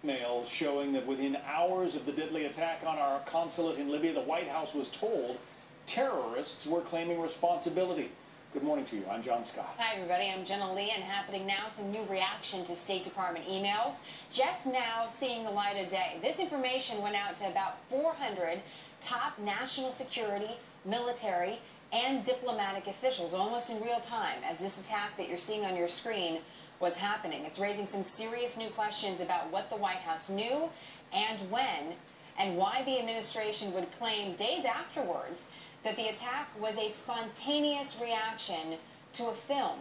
Mail showing that within hours of the deadly attack on our consulate in Libya, the White House was told terrorists were claiming responsibility. Good morning to you. I'm John Scott. Hi, everybody. I'm Jenna Lee, and happening now, some new reaction to State Department emails. Just now seeing the light of day. This information went out to about 400 top national security, military, and diplomatic officials, almost in real time, as this attack that you're seeing on your screen was happening. It's raising some serious new questions about what the White House knew and when, and why the administration would claim days afterwards that the attack was a spontaneous reaction to a film.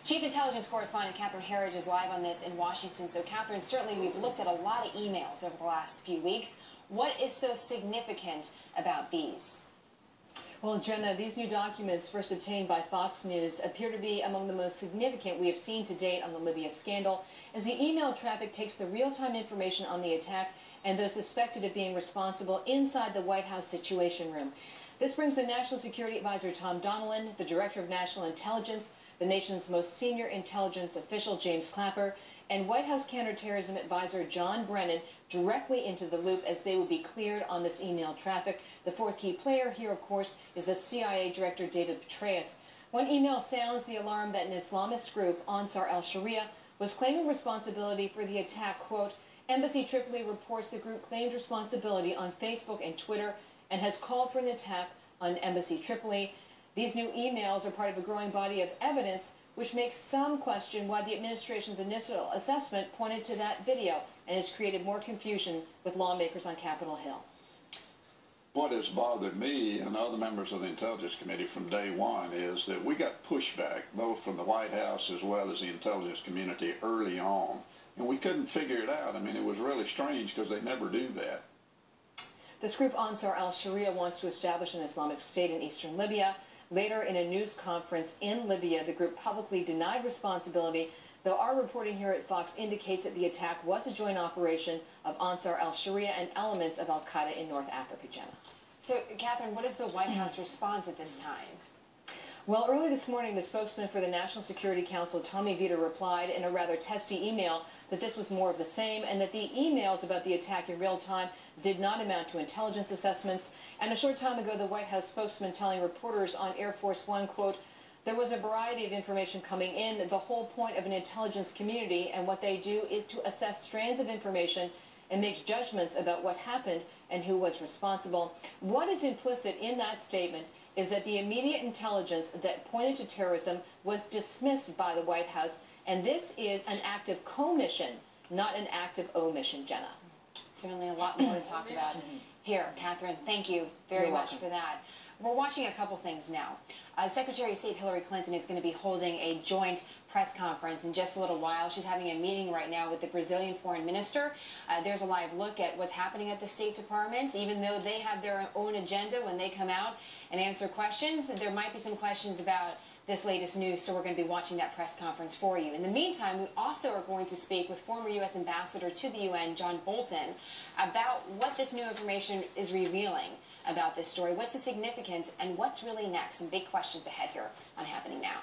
Chief Intelligence Correspondent Catherine Herridge is live on this in Washington. So, Catherine, certainly we've looked at a lot of emails over the last few weeks. What is so significant about these? Well, Jenna, these new documents, first obtained by Fox News, appear to be among the most significant we have seen to date on the Libya scandal, as the email traffic takes the real-time information on the attack and those suspected of being responsible inside the White House Situation Room. This brings the National Security Advisor Tom Donilon, the Director of National Intelligence, the nation's most senior intelligence official James Clapper, and White House Counterterrorism Advisor John Brennan directly into the loop, as they would be cleared on this email traffic. The fourth key player here, of course, is the CIA Director David Petraeus. One email sounds the alarm that an Islamist group, Ansar al-Sharia, was claiming responsibility for the attack. Quote, Embassy Tripoli reports the group claimed responsibility on Facebook and Twitter and has called for an attack on Embassy Tripoli. These new emails are part of a growing body of evidence which makes some question why the administration's initial assessment pointed to that video and has created more confusion with lawmakers on Capitol Hill. What has bothered me and other members of the Intelligence Committee from day one is that we got pushback both from the White House as well as the intelligence community early on, and we couldn't figure it out. I mean, it was really strange because they never do that. This group, Ansar al-Sharia, wants to establish an Islamic State in eastern Libya. Later, in a news conference in Libya, the group publicly denied responsibility, though our reporting here at Fox indicates that the attack was a joint operation of Ansar al-Sharia and elements of al-Qaeda in North Africa, Jenna. So, Catherine, what is the White House response at this time? Well, early this morning, the spokesman for the National Security Council, Tommy Vietor, replied in a rather testy email that this was more of the same and that the emails about the attack in real time did not amount to intelligence assessments. And a short time ago, the White House spokesman telling reporters on Air Force One, quote, there was a variety of information coming in. The whole point of an intelligence community and what they do is to assess strands of information and make judgments about what happened and who was responsible. What is implicit in that statement is that the immediate intelligence that pointed to terrorism was dismissed by the White House, and this is an act of commission, not an act of omission, Jenna. Certainly a lot more to talk about here. Catherine, thank you very much for that. We're watching a couple things now. Secretary of State Hillary Clinton is going to be holding a joint press conference in just a little while. She's having a meeting right now with the Brazilian foreign minister. There's a live look at what's happening at the State Department. Even though they have their own agenda when they come out and answer questions, there might be some questions about this latest news, so we're going to be watching that press conference for you. In the meantime, we also are going to speak with former U.S. Ambassador to the UN, John Bolton, about what this new information is revealing about this story, what's the significance, and what's really next. Some big questions ahead here on Happening Now.